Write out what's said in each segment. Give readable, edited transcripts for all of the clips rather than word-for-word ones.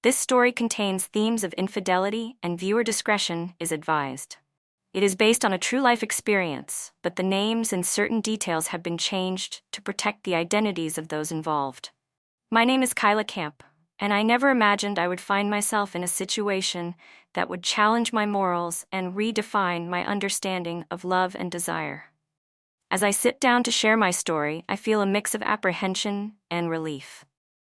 This story contains themes of infidelity, and viewer discretion is advised. It is based on a true-life experience, but the names and certain details have been changed to protect the identities of those involved. My name is Kyla Camp, and I never imagined I would find myself in a situation that would challenge my morals and redefine my understanding of love and desire. As I sit down to share my story, I feel a mix of apprehension and relief.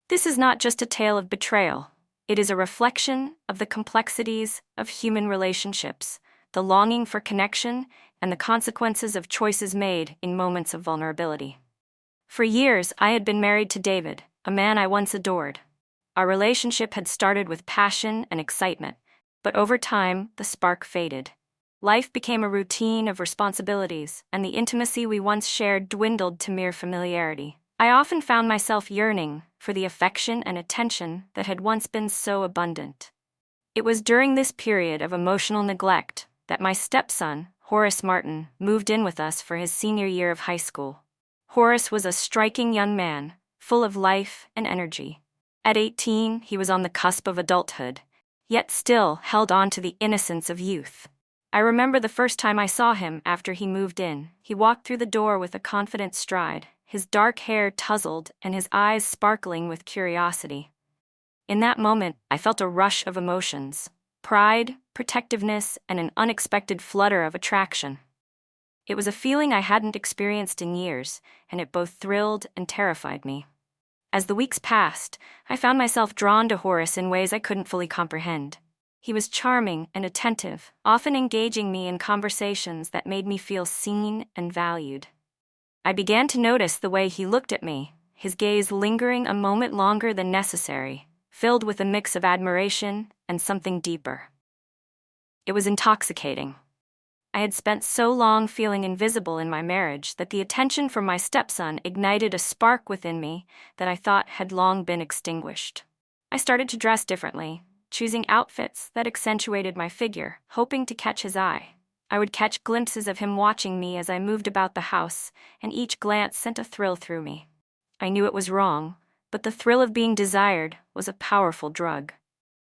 This is not just a tale of betrayal. It is a reflection of the complexities of human relationships, the longing for connection, and the consequences of choices made in moments of vulnerability. For years, I had been married to David, a man I once adored. Our relationship had started with passion and excitement, but over time, the spark faded. Life became a routine of responsibilities, and the intimacy we once shared dwindled to mere familiarity. I often found myself yearning for the affection and attention that had once been so abundant. It was during this period of emotional neglect that my stepson, Horace Martin, moved in with us for his senior year of high school. Horace was a striking young man, full of life and energy. At 18, he was on the cusp of adulthood, yet still held on to the innocence of youth. I remember the first time I saw him after he moved in. He walked through the door with a confident stride, his dark hair tousled and his eyes sparkling with curiosity. In that moment, I felt a rush of emotions: pride, protectiveness, and an unexpected flutter of attraction. It was a feeling I hadn't experienced in years, and it both thrilled and terrified me. As the weeks passed, I found myself drawn to Horace in ways I couldn't fully comprehend. He was charming and attentive, often engaging me in conversations that made me feel seen and valued. I began to notice the way he looked at me, his gaze lingering a moment longer than necessary, filled with a mix of admiration and something deeper. It was intoxicating. I had spent so long feeling invisible in my marriage that the attention from my stepson ignited a spark within me that I thought had long been extinguished. I started to dress differently, choosing outfits that accentuated my figure, hoping to catch his eye. I would catch glimpses of him watching me as I moved about the house, and each glance sent a thrill through me. I knew it was wrong, but the thrill of being desired was a powerful drug.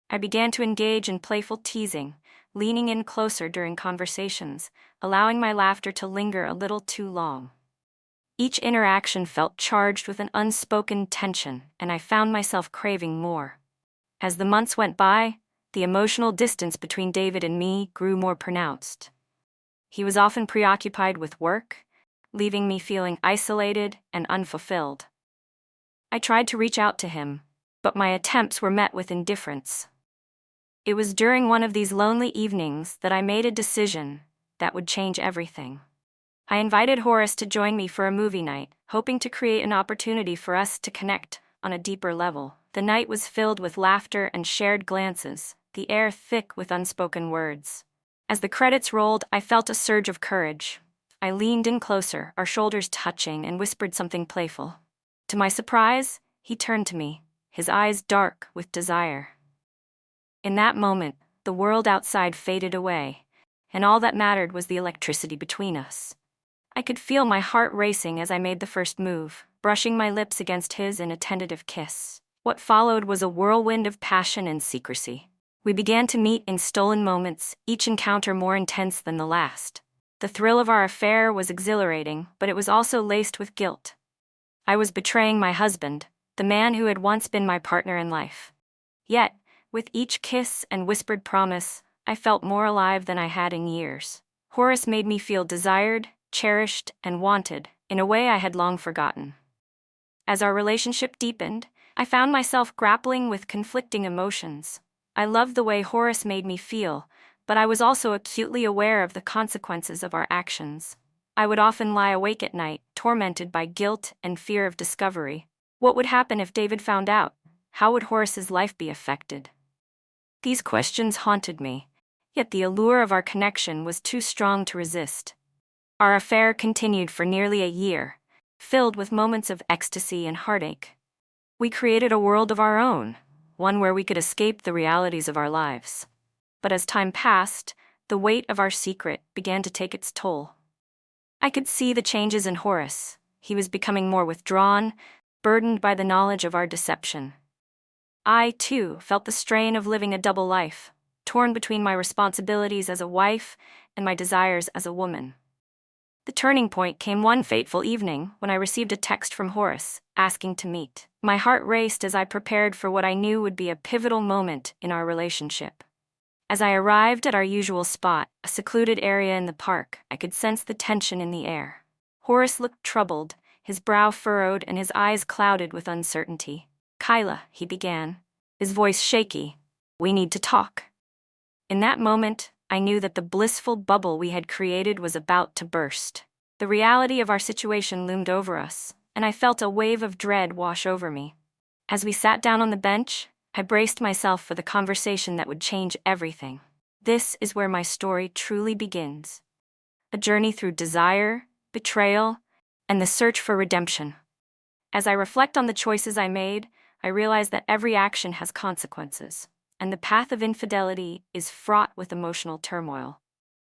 I began to engage in playful teasing, leaning in closer during conversations, allowing my laughter to linger a little too long. Each interaction felt charged with an unspoken tension, and I found myself craving more. As the months went by, the emotional distance between David and me grew more pronounced. He was often preoccupied with work, leaving me feeling isolated and unfulfilled. I tried to reach out to him, but my attempts were met with indifference. It was during one of these lonely evenings that I made a decision that would change everything. I invited Horace to join me for a movie night, hoping to create an opportunity for us to connect on a deeper level. The night was filled with laughter and shared glances, the air thick with unspoken words. As the credits rolled, I felt a surge of courage. I leaned in closer, our shoulders touching, and whispered something playful. To my surprise, he turned to me, his eyes dark with desire. In that moment, the world outside faded away, and all that mattered was the electricity between us. I could feel my heart racing as I made the first move, brushing my lips against his in a tentative kiss. What followed was a whirlwind of passion and secrecy. We began to meet in stolen moments, each encounter more intense than the last. The thrill of our affair was exhilarating, but it was also laced with guilt. I was betraying my husband, the man who had once been my partner in life. Yet, with each kiss and whispered promise, I felt more alive than I had in years. Horace made me feel desired, cherished, and wanted, in a way I had long forgotten. As our relationship deepened, I found myself grappling with conflicting emotions. I loved the way Horace made me feel, but I was also acutely aware of the consequences of our actions. I would often lie awake at night, tormented by guilt and fear of discovery. What would happen if David found out? How would Horace's life be affected? These questions haunted me, yet the allure of our connection was too strong to resist. Our affair continued for nearly a year, filled with moments of ecstasy and heartache. We created a world of our own, one where we could escape the realities of our lives. But as time passed, the weight of our secret began to take its toll. I could see the changes in Horace. He was becoming more withdrawn, burdened by the knowledge of our deception. I, too, felt the strain of living a double life, torn between my responsibilities as a wife and my desires as a woman. The turning point came one fateful evening when I received a text from Horace, asking to meet. My heart raced as I prepared for what I knew would be a pivotal moment in our relationship. As I arrived at our usual spot, a secluded area in the park, I could sense the tension in the air. Horace looked troubled, his brow furrowed and his eyes clouded with uncertainty. "Kyla," he began, his voice shaky, "we need to talk." In that moment, I knew that the blissful bubble we had created was about to burst. The reality of our situation loomed over us, and I felt a wave of dread wash over me. As we sat down on the bench, I braced myself for the conversation that would change everything. This is where my story truly begins. A journey through desire, betrayal, and the search for redemption. As I reflect on the choices I made, I realize that every action has consequences, and the path of infidelity is fraught with emotional turmoil.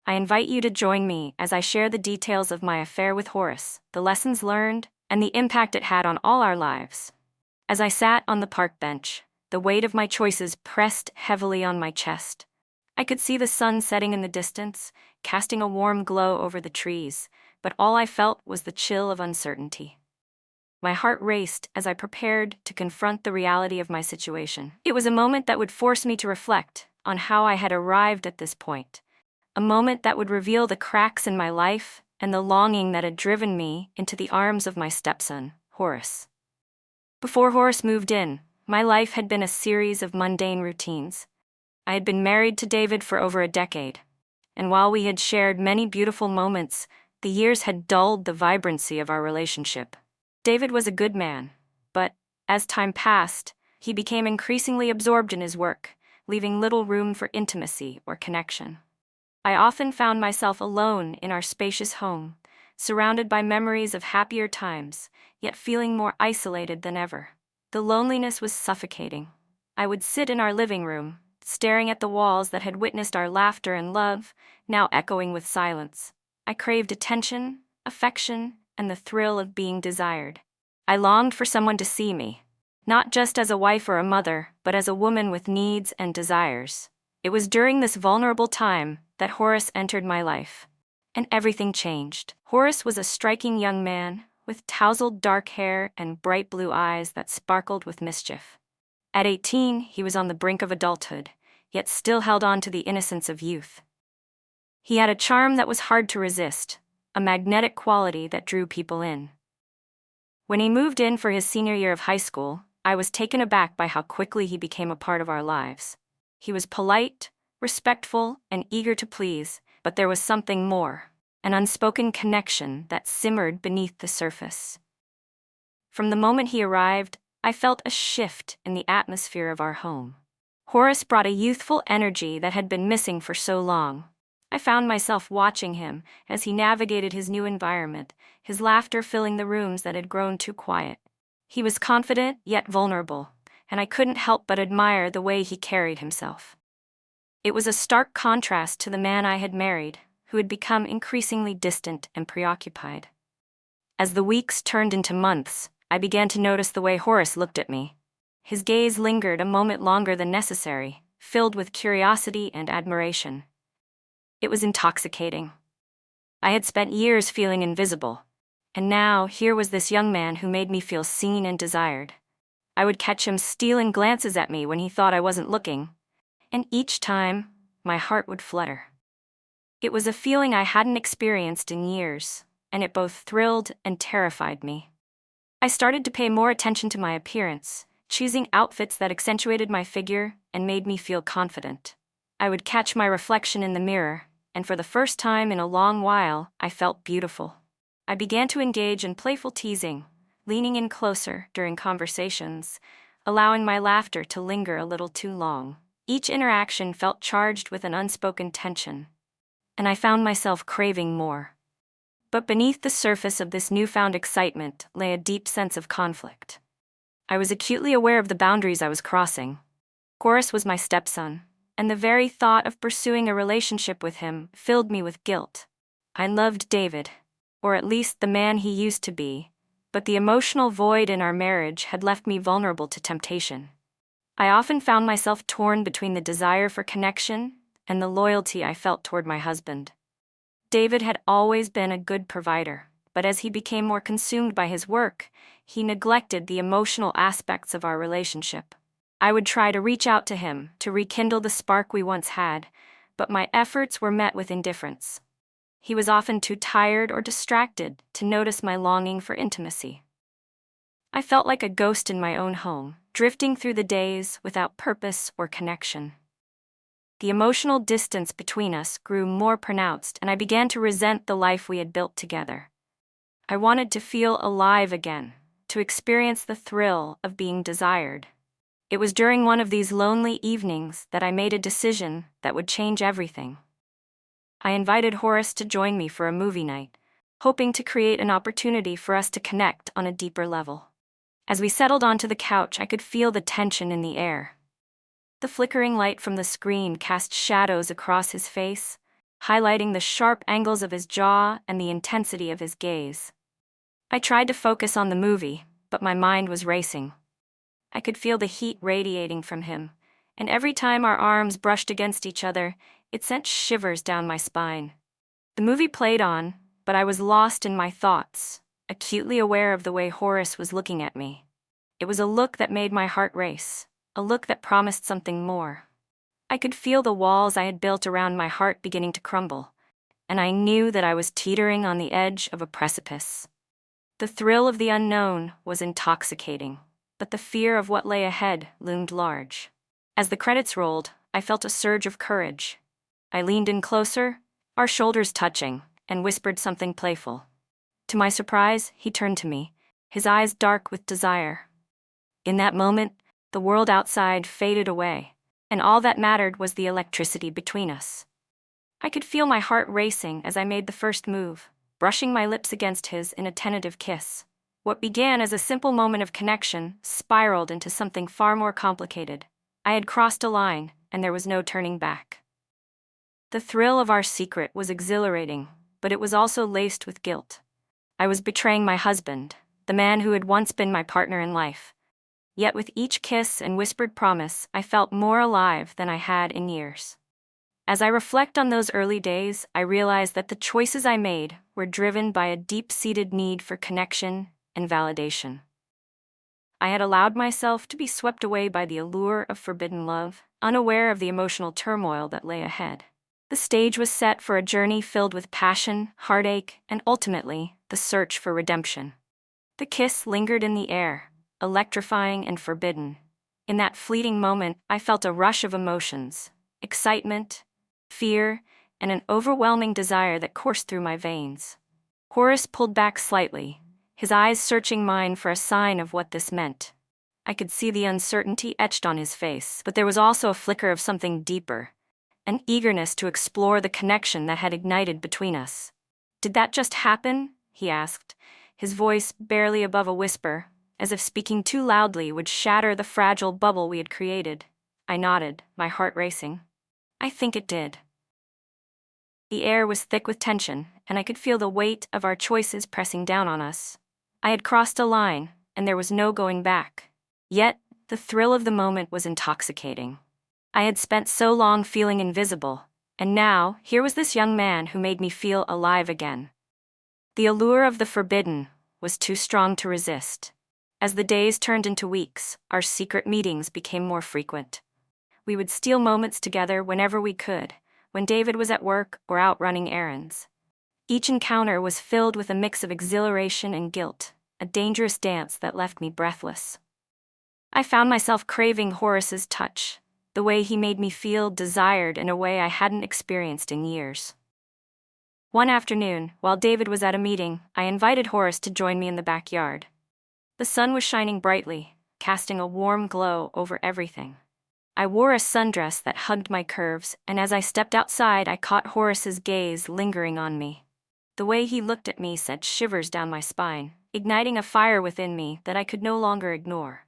I invite you to join me as I share the details of my affair with Horace, the lessons learned, and the impact it had on all our lives. As I sat on the park bench, the weight of my choices pressed heavily on my chest. I could see the sun setting in the distance, casting a warm glow over the trees, but all I felt was the chill of uncertainty. My heart raced as I prepared to confront the reality of my situation. It was a moment that would force me to reflect on how I had arrived at this point, a moment that would reveal the cracks in my life and the longing that had driven me into the arms of my stepson, Horace. Before Horace moved in, my life had been a series of mundane routines. I had been married to David for over a decade, and while we had shared many beautiful moments, the years had dulled the vibrancy of our relationship. David was a good man, but, as time passed, he became increasingly absorbed in his work, leaving little room for intimacy or connection. I often found myself alone in our spacious home, surrounded by memories of happier times, yet feeling more isolated than ever. The loneliness was suffocating. I would sit in our living room, staring at the walls that had witnessed our laughter and love, now echoing with silence. I craved attention, affection, and the thrill of being desired. I longed for someone to see me, not just as a wife or a mother, but as a woman with needs and desires. It was during this vulnerable time that Horace entered my life, and everything changed. Horace was a striking young man, with tousled dark hair and bright blue eyes that sparkled with mischief. At 18, he was on the brink of adulthood, yet still held on to the innocence of youth. He had a charm that was hard to resist, a magnetic quality that drew people in. When he moved in for his senior year of high school, I was taken aback by how quickly he became a part of our lives. He was polite, respectful, and eager to please, but there was something more, an unspoken connection that simmered beneath the surface. From the moment he arrived, I felt a shift in the atmosphere of our home. Horace brought a youthful energy that had been missing for so long. I found myself watching him as he navigated his new environment, his laughter filling the rooms that had grown too quiet. He was confident yet vulnerable, and I couldn't help but admire the way he carried himself. It was a stark contrast to the man I had married, who had become increasingly distant and preoccupied. As the weeks turned into months, I began to notice the way Horace looked at me. His gaze lingered a moment longer than necessary, filled with curiosity and admiration. It was intoxicating. I had spent years feeling invisible, and now here was this young man who made me feel seen and desired. I would catch him stealing glances at me when he thought I wasn't looking, and each time, my heart would flutter. It was a feeling I hadn't experienced in years, and it both thrilled and terrified me. I started to pay more attention to my appearance, choosing outfits that accentuated my figure and made me feel confident. I would catch my reflection in the mirror, and for the first time in a long while, I felt beautiful. I began to engage in playful teasing, leaning in closer during conversations, allowing my laughter to linger a little too long. Each interaction felt charged with an unspoken tension, and I found myself craving more. But beneath the surface of this newfound excitement lay a deep sense of conflict. I was acutely aware of the boundaries I was crossing. Horace was my stepson, and the very thought of pursuing a relationship with him filled me with guilt. I loved David, or at least the man he used to be, but the emotional void in our marriage had left me vulnerable to temptation. I often found myself torn between the desire for connection and the loyalty I felt toward my husband. David had always been a good provider, but as he became more consumed by his work, he neglected the emotional aspects of our relationship. I would try to reach out to him to rekindle the spark we once had, but my efforts were met with indifference. He was often too tired or distracted to notice my longing for intimacy. I felt like a ghost in my own home, drifting through the days without purpose or connection. The emotional distance between us grew more pronounced, and I began to resent the life we had built together. I wanted to feel alive again, to experience the thrill of being desired. It was during one of these lonely evenings that I made a decision that would change everything. I invited Horace to join me for a movie night, hoping to create an opportunity for us to connect on a deeper level. As we settled onto the couch, I could feel the tension in the air. The flickering light from the screen cast shadows across his face, highlighting the sharp angles of his jaw and the intensity of his gaze. I tried to focus on the movie, but my mind was racing. I could feel the heat radiating from him, and every time our arms brushed against each other, it sent shivers down my spine. The movie played on, but I was lost in my thoughts, acutely aware of the way Horace was looking at me. It was a look that made my heart race, a look that promised something more. I could feel the walls I had built around my heart beginning to crumble, and I knew that I was teetering on the edge of a precipice. The thrill of the unknown was intoxicating, but the fear of what lay ahead loomed large. As the credits rolled, I felt a surge of courage. I leaned in closer, our shoulders touching, and whispered something playful. To my surprise, he turned to me, his eyes dark with desire. In that moment, the world outside faded away, and all that mattered was the electricity between us. I could feel my heart racing as I made the first move, brushing my lips against his in a tentative kiss. What began as a simple moment of connection spiraled into something far more complicated. I had crossed a line, and there was no turning back. The thrill of our secret was exhilarating, but it was also laced with guilt. I was betraying my husband, the man who had once been my partner in life. Yet with each kiss and whispered promise, I felt more alive than I had in years. As I reflect on those early days, I realize that the choices I made were driven by a deep-seated need for connection and validation. I had allowed myself to be swept away by the allure of forbidden love, unaware of the emotional turmoil that lay ahead. The stage was set for a journey filled with passion, heartache, and ultimately, the search for redemption. The kiss lingered in the air, electrifying and forbidden. In that fleeting moment, I felt a rush of emotions, excitement, fear, and an overwhelming desire that coursed through my veins. Horace pulled back slightly, his eyes searching mine for a sign of what this meant. I could see the uncertainty etched on his face, but there was also a flicker of something deeper, an eagerness to explore the connection that had ignited between us. "Did that just happen?" he asked, his voice barely above a whisper, as if speaking too loudly would shatter the fragile bubble we had created. I nodded, my heart racing. "I think it did." The air was thick with tension, and I could feel the weight of our choices pressing down on us. I had crossed a line, and there was no going back. Yet, the thrill of the moment was intoxicating. I had spent so long feeling invisible, and now, here was this young man who made me feel alive again. The allure of the forbidden was too strong to resist. As the days turned into weeks, our secret meetings became more frequent. We would steal moments together whenever we could, when David was at work or out running errands. Each encounter was filled with a mix of exhilaration and guilt, a dangerous dance that left me breathless. I found myself craving Horace's touch, the way he made me feel desired in a way I hadn't experienced in years. One afternoon, while David was at a meeting, I invited Horace to join me in the backyard. The sun was shining brightly, casting a warm glow over everything. I wore a sundress that hugged my curves, and as I stepped outside, I caught Horace's gaze lingering on me. The way he looked at me sent shivers down my spine, igniting a fire within me that I could no longer ignore.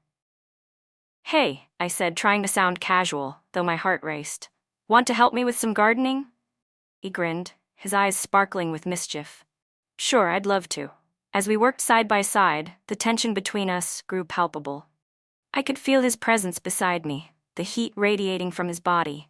"Hey," I said, trying to sound casual, though my heart raced. "Want to help me with some gardening?" He grinned, his eyes sparkling with mischief. "Sure, I'd love to." As we worked side by side, the tension between us grew palpable. I could feel his presence beside me, the heat radiating from his body.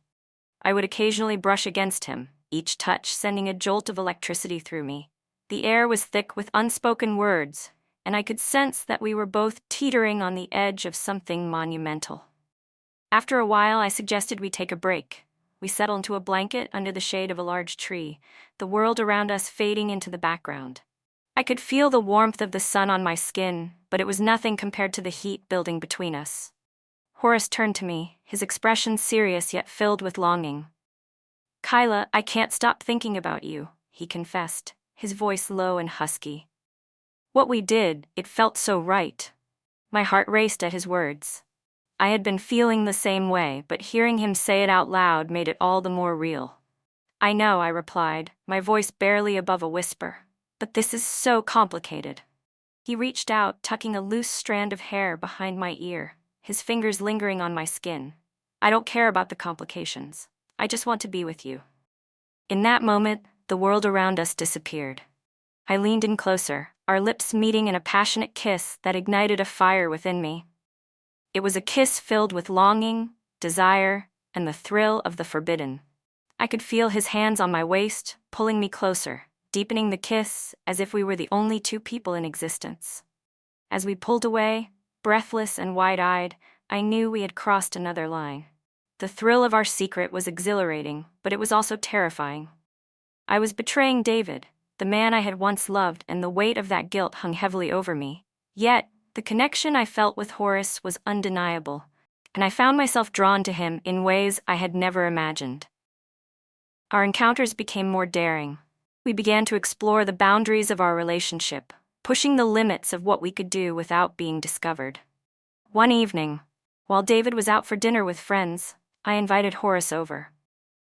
I would occasionally brush against him, each touch sending a jolt of electricity through me. The air was thick with unspoken words, and I could sense that we were both teetering on the edge of something monumental. After a while, I suggested we take a break. We settled into a blanket under the shade of a large tree, the world around us fading into the background. I could feel the warmth of the sun on my skin, but it was nothing compared to the heat building between us. Horace turned to me, his expression serious yet filled with longing. "Kyla, I can't stop thinking about you," he confessed, his voice low and husky. What we did, it felt so right. My heart raced at his words. I had been feeling the same way, but hearing him say it out loud made it all the more real. "I know," I replied, my voice barely above a whisper. "But this is so complicated." He reached out, tucking a loose strand of hair behind my ear, his fingers lingering on my skin. "I don't care about the complications. I just want to be with you." In that moment, the world around us disappeared. I leaned in closer, our lips meeting in a passionate kiss that ignited a fire within me. It was a kiss filled with longing, desire, and the thrill of the forbidden. I could feel his hands on my waist, pulling me closer, deepening the kiss as if we were the only two people in existence. As we pulled away, breathless and wide-eyed, I knew we had crossed another line. The thrill of our secret was exhilarating, but it was also terrifying. I was betraying David, the man I had once loved, and the weight of that guilt hung heavily over me. Yet, the connection I felt with Horace was undeniable, and I found myself drawn to him in ways I had never imagined. Our encounters became more daring. We began to explore the boundaries of our relationship, pushing the limits of what we could do without being discovered. One evening, while David was out for dinner with friends, I invited Horace over.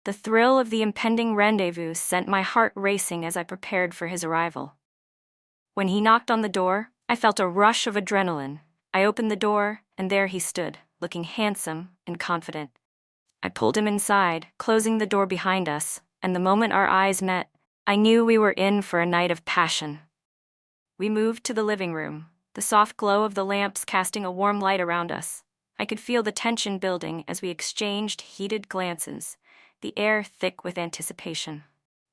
The thrill of the impending rendezvous sent my heart racing as I prepared for his arrival. When he knocked on the door, I felt a rush of adrenaline. I opened the door, and there he stood, looking handsome and confident. I pulled him inside, closing the door behind us, and the moment our eyes met, I knew we were in for a night of passion. We moved to the living room, the soft glow of the lamps casting a warm light around us. I could feel the tension building as we exchanged heated glances, the air thick with anticipation.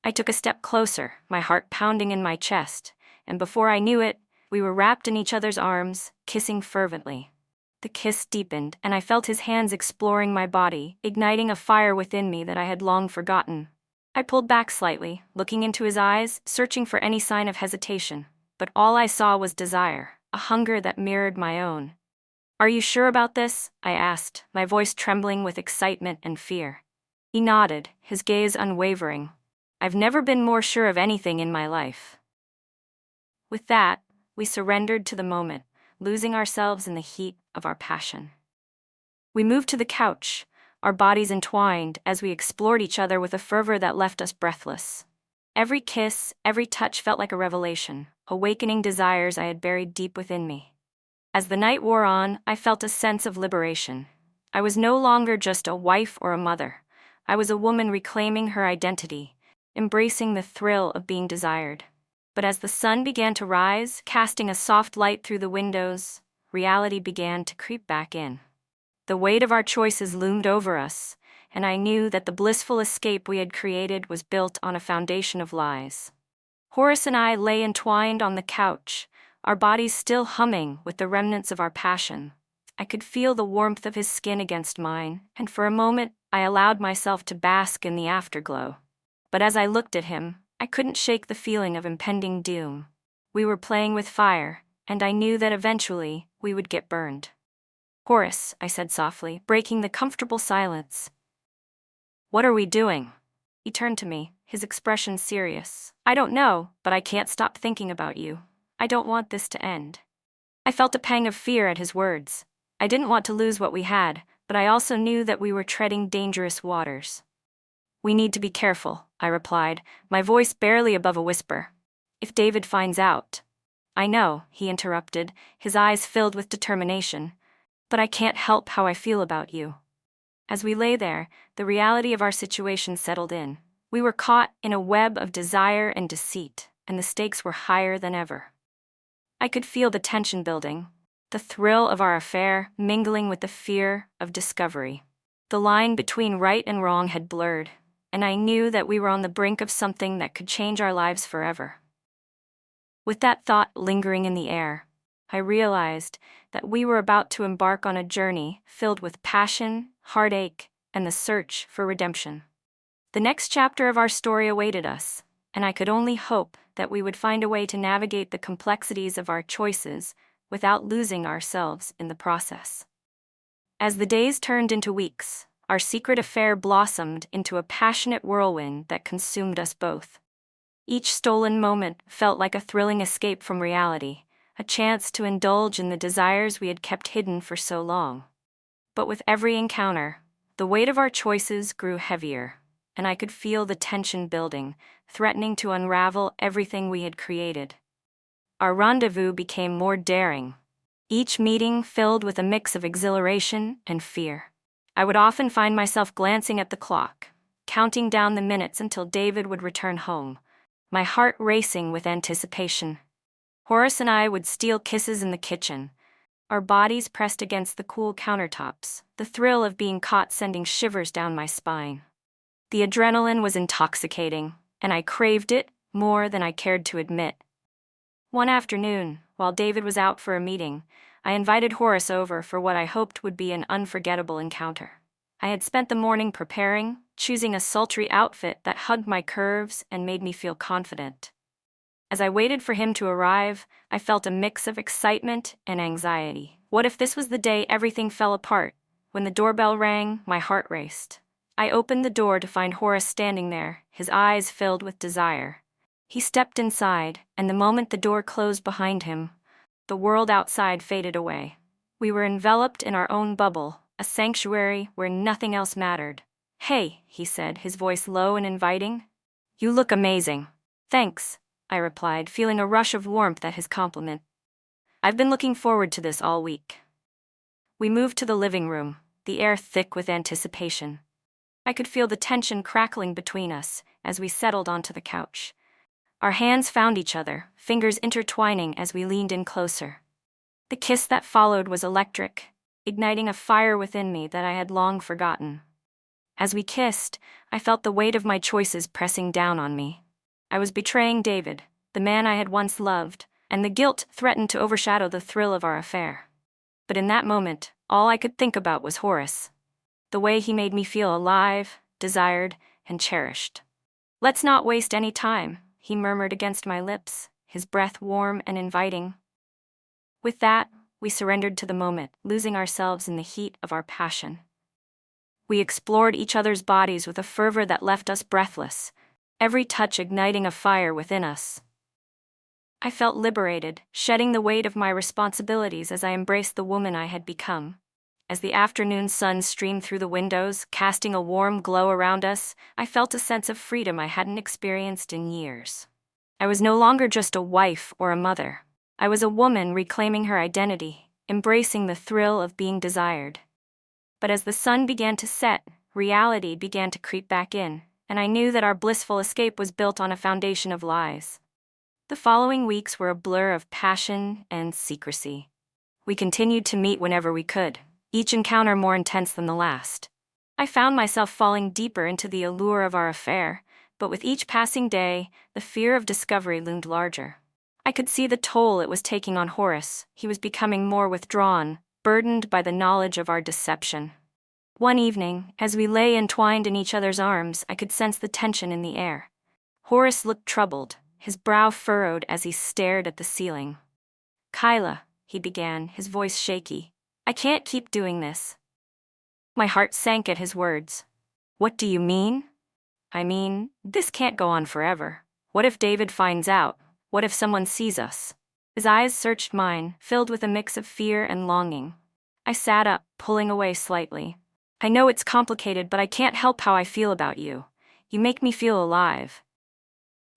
I took a step closer, my heart pounding in my chest, and before I knew it, we were wrapped in each other's arms, kissing fervently. The kiss deepened, and I felt his hands exploring my body, igniting a fire within me that I had long forgotten. I pulled back slightly, looking into his eyes, searching for any sign of hesitation, but all I saw was desire, a hunger that mirrored my own. "Are you sure about this?" I asked, my voice trembling with excitement and fear. He nodded, his gaze unwavering. "I've never been more sure of anything in my life." With that, we surrendered to the moment, losing ourselves in the heat of our passion. We moved to the couch, our bodies entwined as we explored each other with a fervor that left us breathless. Every kiss, every touch felt like a revelation, awakening desires I had buried deep within me. As the night wore on, I felt a sense of liberation. I was no longer just a wife or a mother. I was a woman reclaiming her identity, embracing the thrill of being desired. But as the sun began to rise, casting a soft light through the windows, reality began to creep back in. The weight of our choices loomed over us, and I knew that the blissful escape we had created was built on a foundation of lies. Horace and I lay entwined on the couch, our bodies still humming with the remnants of our passion. I could feel the warmth of his skin against mine, and for a moment I allowed myself to bask in the afterglow. But as I looked at him, I couldn't shake the feeling of impending doom. We were playing with fire, and I knew that eventually we would get burned. "Horace," I said softly, breaking the comfortable silence. "What are we doing?" He turned to me, his expression serious. "I don't know, but I can't stop thinking about you. I don't want this to end." I felt a pang of fear at his words. I didn't want to lose what we had, but I also knew that we were treading dangerous waters. "We need to be careful," I replied, my voice barely above a whisper. "If David finds out—" "I know," he interrupted, his eyes filled with determination. "But I can't help how I feel about you." As we lay there, the reality of our situation settled in. We were caught in a web of desire and deceit, and the stakes were higher than ever. I could feel the tension building. the thrill of our affair mingling with the fear of discovery. The line between right and wrong had blurred, and I knew that we were on the brink of something that could change our lives forever. With that thought lingering in the air, I realized that we were about to embark on a journey filled with passion, heartache, and the search for redemption. The next chapter of our story awaited us, and I could only hope that we would find a way to navigate the complexities of our choices without losing ourselves in the process. As the days turned into weeks, our secret affair blossomed into a passionate whirlwind that consumed us both. Each stolen moment felt like a thrilling escape from reality, a chance to indulge in the desires we had kept hidden for so long. But with every encounter, the weight of our choices grew heavier, and I could feel the tension building, threatening to unravel everything we had created. Our rendezvous became more daring, each meeting filled with a mix of exhilaration and fear. I would often find myself glancing at the clock, counting down the minutes until David would return home, my heart racing with anticipation. Horace and I would steal kisses in the kitchen, our bodies pressed against the cool countertops, the thrill of being caught sending shivers down my spine. The adrenaline was intoxicating, and I craved it more than I cared to admit. One afternoon, while David was out for a meeting, I invited Horace over for what I hoped would be an unforgettable encounter. I had spent the morning preparing, choosing a sultry outfit that hugged my curves and made me feel confident. As I waited for him to arrive, I felt a mix of excitement and anxiety. What if this was the day everything fell apart? When the doorbell rang, my heart raced. I opened the door to find Horace standing there, his eyes filled with desire. He stepped inside, and the moment the door closed behind him, the world outside faded away. We were enveloped in our own bubble, a sanctuary where nothing else mattered. "Hey," he said, his voice low and inviting. "You look amazing." "Thanks," I replied, feeling a rush of warmth at his compliment. "I've been looking forward to this all week." We moved to the living room, the air thick with anticipation. I could feel the tension crackling between us as we settled onto the couch. Our hands found each other, fingers intertwining as we leaned in closer. The kiss that followed was electric, igniting a fire within me that I had long forgotten. As we kissed, I felt the weight of my choices pressing down on me. I was betraying David, the man I had once loved, and the guilt threatened to overshadow the thrill of our affair. But in that moment, all I could think about was Horace. The way he made me feel alive, desired, and cherished. "Let's not waste any time," he murmured against my lips, his breath warm and inviting. With that, we surrendered to the moment, losing ourselves in the heat of our passion. We explored each other's bodies with a fervor that left us breathless, every touch igniting a fire within us. I felt liberated, shedding the weight of my responsibilities as I embraced the woman I had become. As the afternoon sun streamed through the windows, casting a warm glow around us, I felt a sense of freedom I hadn't experienced in years. I was no longer just a wife or a mother. I was a woman reclaiming her identity, embracing the thrill of being desired. But as the sun began to set, reality began to creep back in, and I knew that our blissful escape was built on a foundation of lies. The following weeks were a blur of passion and secrecy. We continued to meet whenever we could, each encounter more intense than the last. I found myself falling deeper into the allure of our affair, but with each passing day, the fear of discovery loomed larger. I could see the toll it was taking on Horace. He was becoming more withdrawn, burdened by the knowledge of our deception. One evening, as we lay entwined in each other's arms, I could sense the tension in the air. Horace looked troubled, his brow furrowed as he stared at the ceiling. "Kyla," he began, his voice shaky, "I can't keep doing this." My heart sank at his words. "What do you mean?" "I mean, this can't go on forever. What if David finds out? What if someone sees us?" His eyes searched mine, filled with a mix of fear and longing. I sat up, pulling away slightly. "I know it's complicated, but I can't help how I feel about you. You make me feel alive."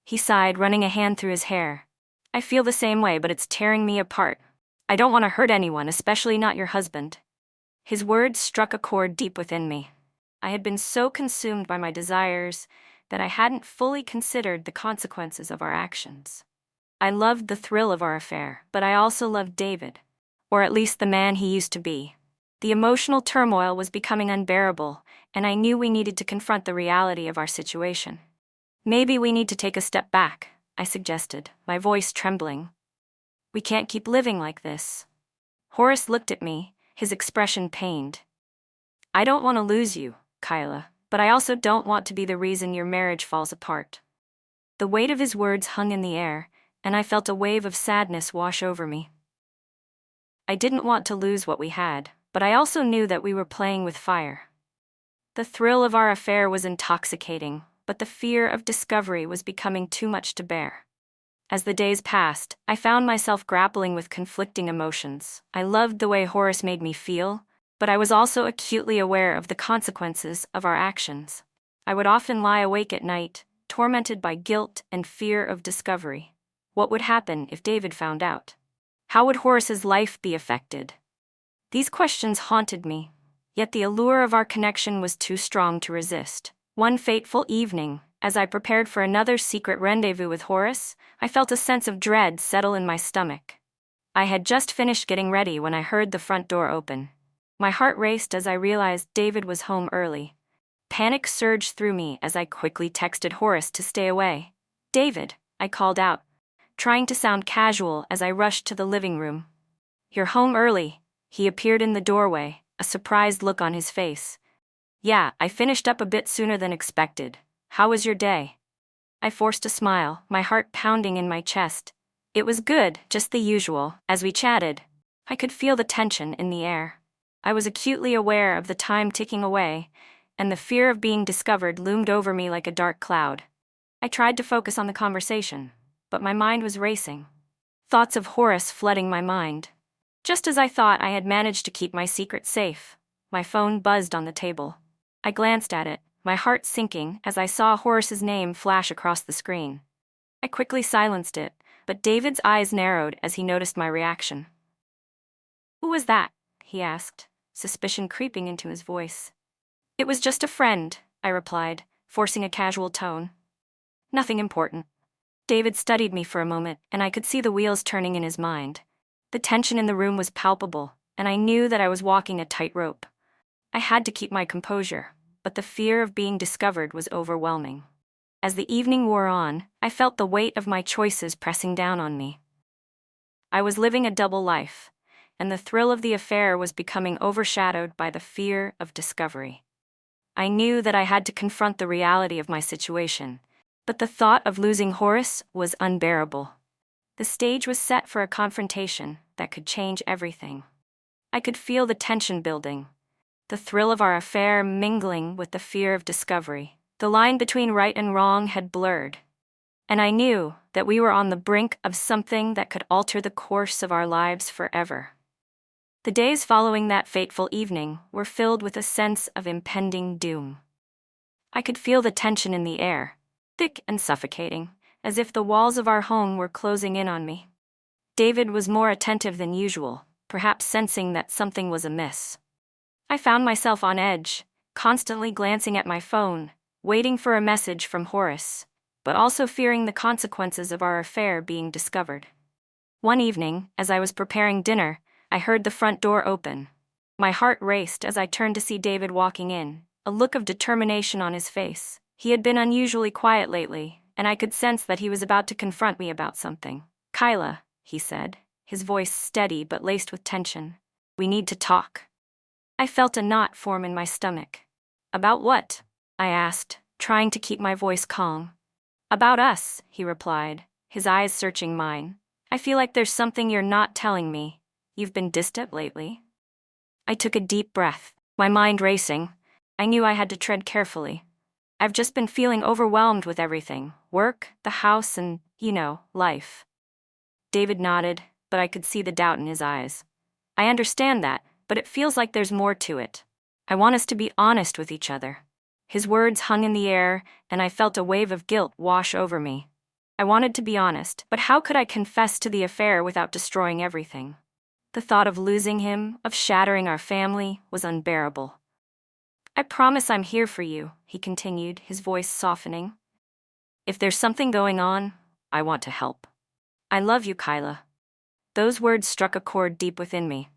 He sighed, running a hand through his hair. "I feel the same way, but it's tearing me apart. I don't want to hurt anyone, especially not your husband." His words struck a chord deep within me. I had been so consumed by my desires that I hadn't fully considered the consequences of our actions. I loved the thrill of our affair, but I also loved David. or at least the man he used to be. The emotional turmoil was becoming unbearable, and I knew we needed to confront the reality of our situation. Maybe we need to take a step back, I suggested, my voice trembling. We can't keep living like this. Horace looked at me, his expression pained. I don't want to lose you, Kyla, but I also don't want to be the reason your marriage falls apart. The weight of his words hung in the air, and I felt a wave of sadness wash over me. I didn't want to lose what we had, but I also knew that we were playing with fire. The thrill of our affair was intoxicating, but the fear of discovery was becoming too much to bear. As the days passed, I found myself grappling with conflicting emotions. I loved the way Horace made me feel, but I was also acutely aware of the consequences of our actions. I would often lie awake at night, tormented by guilt and fear of discovery. What would happen if David found out? How would Horace's life be affected? These questions haunted me, yet the allure of our connection was too strong to resist. One fateful evening, as I prepared for another secret rendezvous with Horace, I felt a sense of dread settle in my stomach. I had just finished getting ready when I heard the front door open. My heart raced as I realized David was home early. Panic surged through me as I quickly texted Horace to stay away. "David," I called out, trying to sound casual as I rushed to the living room. "You're home early." He appeared in the doorway, a surprised look on his face. "Yeah, I finished up a bit sooner than expected. How was your day?" I forced a smile, my heart pounding in my chest. It was good, just the usual. As we chatted, I could feel the tension in the air. I was acutely aware of the time ticking away, and the fear of being discovered loomed over me like a dark cloud. I tried to focus on the conversation, but my mind was racing. Thoughts of Horace flooding my mind. Just as I thought I had managed to keep my secret safe, my phone buzzed on the table. I glanced at it, my heart sinking as I saw Horace's name flash across the screen. I quickly silenced it, but David's eyes narrowed as he noticed my reaction. "Who was that?" he asked, suspicion creeping into his voice. "It was just a friend," I replied, forcing a casual tone. "Nothing important." David studied me for a moment, and I could see the wheels turning in his mind. The tension in the room was palpable, and I knew that I was walking a tightrope. I had to keep my composure, but the fear of being discovered was overwhelming. As the evening wore on, I felt the weight of my choices pressing down on me. I was living a double life, and the thrill of the affair was becoming overshadowed by the fear of discovery. I knew that I had to confront the reality of my situation, but the thought of losing Horace was unbearable. The stage was set for a confrontation that could change everything. I could feel the tension building, the thrill of our affair mingling with the fear of discovery. The line between right and wrong had blurred, and I knew that we were on the brink of something that could alter the course of our lives forever. The days following that fateful evening were filled with a sense of impending doom. I could feel the tension in the air, thick and suffocating, as if the walls of our home were closing in on me. David was more attentive than usual, perhaps sensing that something was amiss. I found myself on edge, constantly glancing at my phone, waiting for a message from Horace, but also fearing the consequences of our affair being discovered. One evening, as I was preparing dinner, I heard the front door open. My heart raced as I turned to see David walking in, a look of determination on his face. He had been unusually quiet lately, and I could sense that he was about to confront me about something. "Kyla," he said, his voice steady but laced with tension. "We need to talk." I felt a knot form in my stomach. "About what?" I asked, trying to keep my voice calm. "About us," he replied, his eyes searching mine. "I feel like there's something you're not telling me. You've been distant lately?" I took a deep breath, my mind racing. I knew I had to tread carefully. "I've just been feeling overwhelmed with everything. Work, the house, and, life." David nodded, but I could see the doubt in his eyes. "I understand that, but it feels like there's more to it. I want us to be honest with each other." His words hung in the air, and I felt a wave of guilt wash over me. I wanted to be honest, but how could I confess to the affair without destroying everything? The thought of losing him, of shattering our family, was unbearable. "I promise I'm here for you," he continued, his voice softening. "If there's something going on, I want to help. I love you, Kyla." Those words struck a chord deep within me.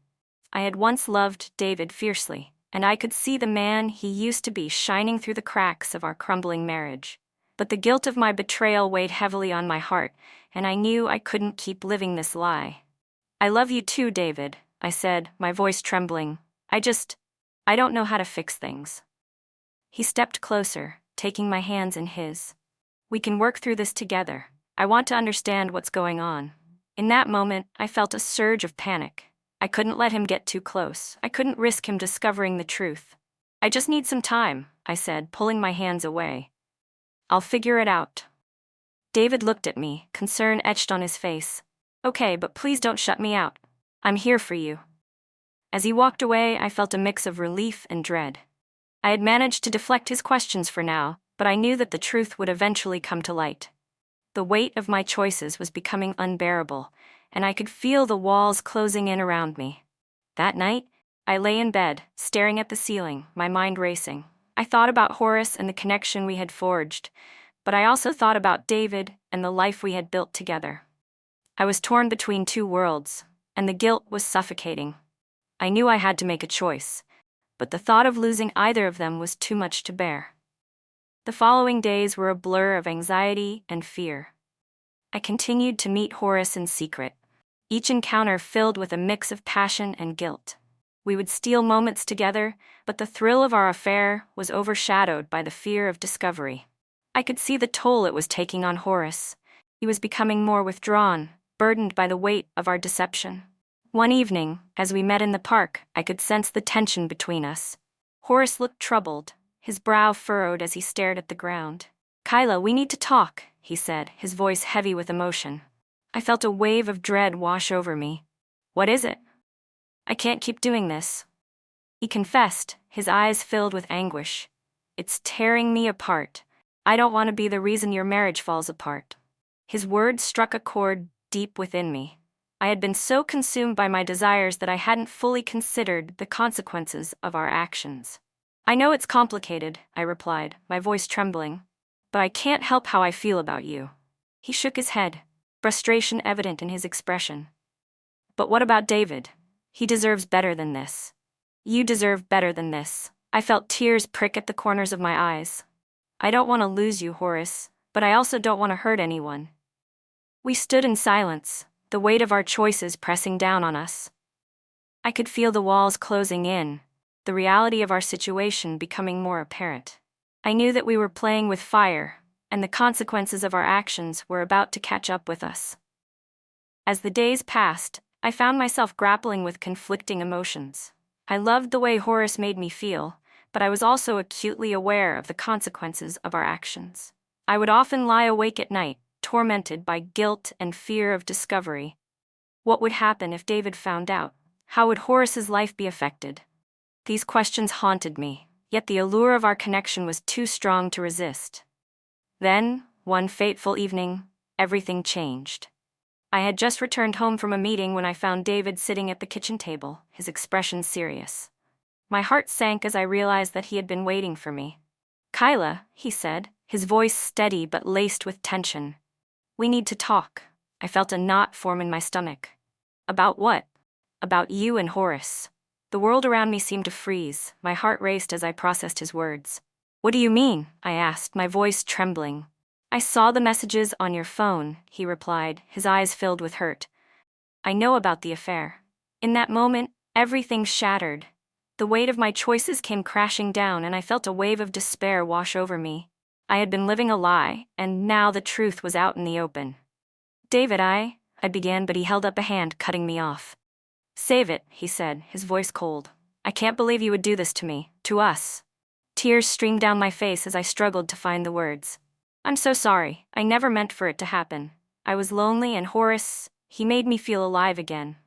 I had once loved David fiercely, and I could see the man he used to be shining through the cracks of our crumbling marriage. But the guilt of my betrayal weighed heavily on my heart, and I knew I couldn't keep living this lie. "I love you too, David," I said, my voice trembling. I don't know how to fix things." He stepped closer, taking my hands in his. "We can work through this together. I want to understand what's going on." In that moment, I felt a surge of panic. I couldn't let him get too close. I couldn't risk him discovering the truth. "I just need some time," I said, pulling my hands away. "I'll figure it out." David looked at me, concern etched on his face. "Okay, but please don't shut me out. I'm here for you." As he walked away, I felt a mix of relief and dread. I had managed to deflect his questions for now, but I knew that the truth would eventually come to light. The weight of my choices was becoming unbearable, and I could feel the walls closing in around me. That night, I lay in bed, staring at the ceiling, my mind racing. I thought about Horace and the connection we had forged, but I also thought about David and the life we had built together. I was torn between two worlds, and the guilt was suffocating. I knew I had to make a choice, but the thought of losing either of them was too much to bear. The following days were a blur of anxiety and fear. I continued to meet Horace in secret, each encounter filled with a mix of passion and guilt. We would steal moments together, but the thrill of our affair was overshadowed by the fear of discovery. I could see the toll it was taking on Horace. He was becoming more withdrawn, burdened by the weight of our deception. One evening, as we met in the park, I could sense the tension between us. Horace looked troubled, his brow furrowed as he stared at the ground. "Kyla, we need to talk," he said, his voice heavy with emotion. I felt a wave of dread wash over me. "What is it?" "I can't keep doing this," he confessed, his eyes filled with anguish. "It's tearing me apart. I don't want to be the reason your marriage falls apart." His words struck a chord deep within me. I had been so consumed by my desires that I hadn't fully considered the consequences of our actions. "I know it's complicated," I replied, my voice trembling, "but I can't help how I feel about you." He shook his head, frustration evident in his expression. "But what about David? He deserves better than this." "You deserve better than this." I felt tears prick at the corners of my eyes. "I don't want to lose you, Horace, but I also don't want to hurt anyone." We stood in silence, the weight of our choices pressing down on us. I could feel the walls closing in, the reality of our situation becoming more apparent. I knew that we were playing with fire, and the consequences of our actions were about to catch up with us. As the days passed, I found myself grappling with conflicting emotions. I loved the way Horace made me feel, but I was also acutely aware of the consequences of our actions. I would often lie awake at night, tormented by guilt and fear of discovery. What would happen if David found out? How would Horace's life be affected? These questions haunted me, yet the allure of our connection was too strong to resist. Then, one fateful evening, everything changed. I had just returned home from a meeting when I found David sitting at the kitchen table, his expression serious. My heart sank as I realized that he had been waiting for me. "Kyla," he said, his voice steady but laced with tension. "We need to talk." I felt a knot form in my stomach. "About what?" "About you and Horace." The world around me seemed to freeze. My heart raced as I processed his words. "What do you mean?" I asked, my voice trembling. "I saw the messages on your phone," he replied, his eyes filled with hurt. "I know about the affair." In that moment, everything shattered. The weight of my choices came crashing down, and I felt a wave of despair wash over me. I had been living a lie, and now the truth was out in the open. "David, I began, but he held up a hand, cutting me off. "Save it," he said, his voice cold. "I can't believe you would do this to me, to us." Tears streamed down my face as I struggled to find the words. "I'm so sorry. I never meant for it to happen. I was lonely, and Horace, he made me feel alive again."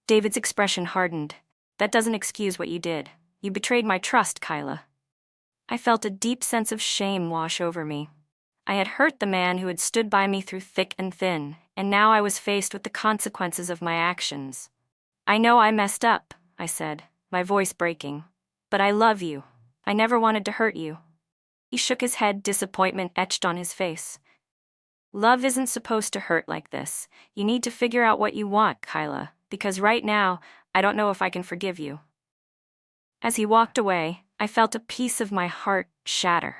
David's expression hardened. "That doesn't excuse what you did. You betrayed my trust, Kyla." I felt a deep sense of shame wash over me. I had hurt the man who had stood by me through thick and thin, and now I was faced with the consequences of my actions. "I know I messed up," I said, my voice breaking. "But I love you. I never wanted to hurt you." He shook his head, disappointment etched on his face. Love isn't supposed to hurt like this. You need to figure out what you want, Kyla, because right now, I don't know if I can forgive you." As he walked away, I felt a piece of my heart shatter.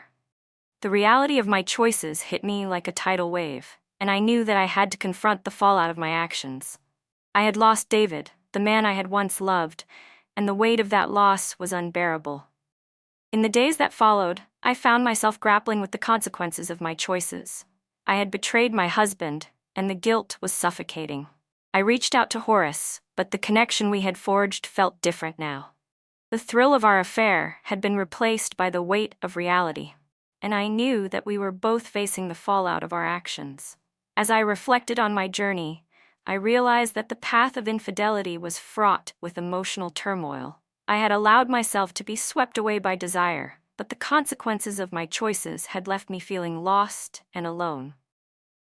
The reality of my choices hit me like a tidal wave, and I knew that I had to confront the fallout of my actions. I had lost David, the man I had once loved, and the weight of that loss was unbearable. In the days that followed, I found myself grappling with the consequences of my choices. I had betrayed my husband, and the guilt was suffocating. I reached out to Horace, but the connection we had forged felt different now. The thrill of our affair had been replaced by the weight of reality, and I knew that we were both facing the fallout of our actions. As I reflected on my journey, I realized that the path of infidelity was fraught with emotional turmoil. I had allowed myself to be swept away by desire, but the consequences of my choices had left me feeling lost and alone.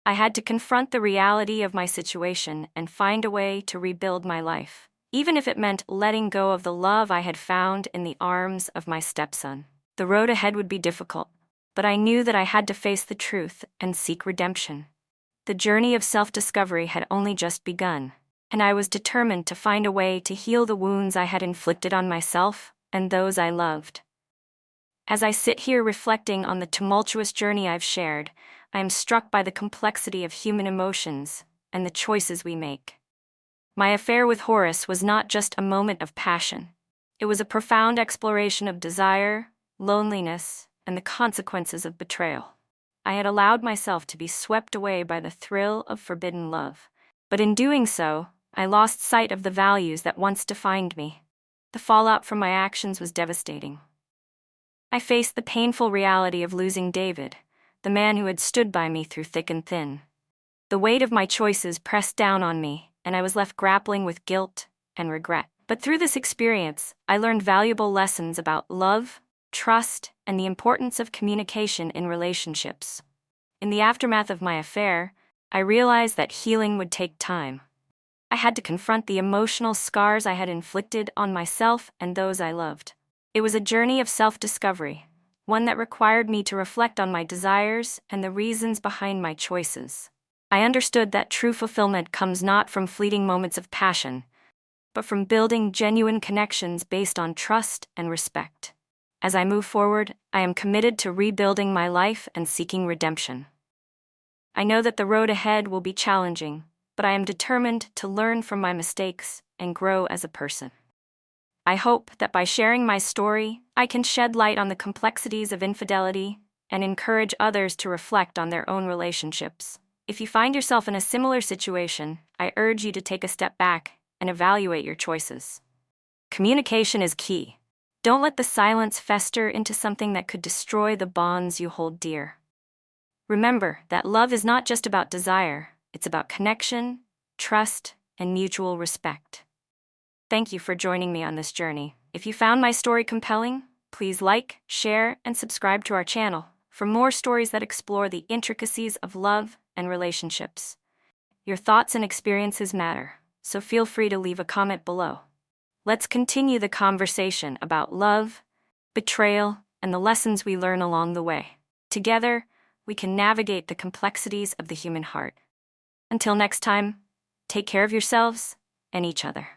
I had to confront the reality of my situation and find a way to rebuild my life, even if it meant letting go of the love I had found in the arms of my stepson. The road ahead would be difficult, but I knew that I had to face the truth and seek redemption. The journey of self-discovery had only just begun, and I was determined to find a way to heal the wounds I had inflicted on myself and those I loved. As I sit here reflecting on the tumultuous journey I've shared, I am struck by the complexity of human emotions and the choices we make. My affair with Horace was not just a moment of passion. It was a profound exploration of desire, loneliness, and the consequences of betrayal. I had allowed myself to be swept away by the thrill of forbidden love, but in doing so, I lost sight of the values that once defined me. The fallout from my actions was devastating. I faced the painful reality of losing David, the man who had stood by me through thick and thin. The weight of my choices pressed down on me, and I was left grappling with guilt and regret. But through this experience, I learned valuable lessons about love, trust, and the importance of communication in relationships. In the aftermath of my affair, I realized that healing would take time. I had to confront the emotional scars I had inflicted on myself and those I loved. It was a journey of self-discovery, one that required me to reflect on my desires and the reasons behind my choices. I understood that true fulfillment comes not from fleeting moments of passion, but from building genuine connections based on trust and respect. As I move forward, I am committed to rebuilding my life and seeking redemption. I know that the road ahead will be challenging, but I am determined to learn from my mistakes and grow as a person. I hope that by sharing my story, I can shed light on the complexities of infidelity and encourage others to reflect on their own relationships. If you find yourself in a similar situation, I urge you to take a step back and evaluate your choices. Communication is key. Don't let the silence fester into something that could destroy the bonds you hold dear. Remember that love is not just about desire, it's about connection, trust, and mutual respect. Thank you for joining me on this journey. If you found my story compelling, please like, share, and subscribe to our channel for more stories that explore the intricacies of love and relationships. Your thoughts and experiences matter, so feel free to leave a comment below. Let's continue the conversation about love, betrayal, and the lessons we learn along the way. Together, we can navigate the complexities of the human heart. Until next time, take care of yourselves and each other.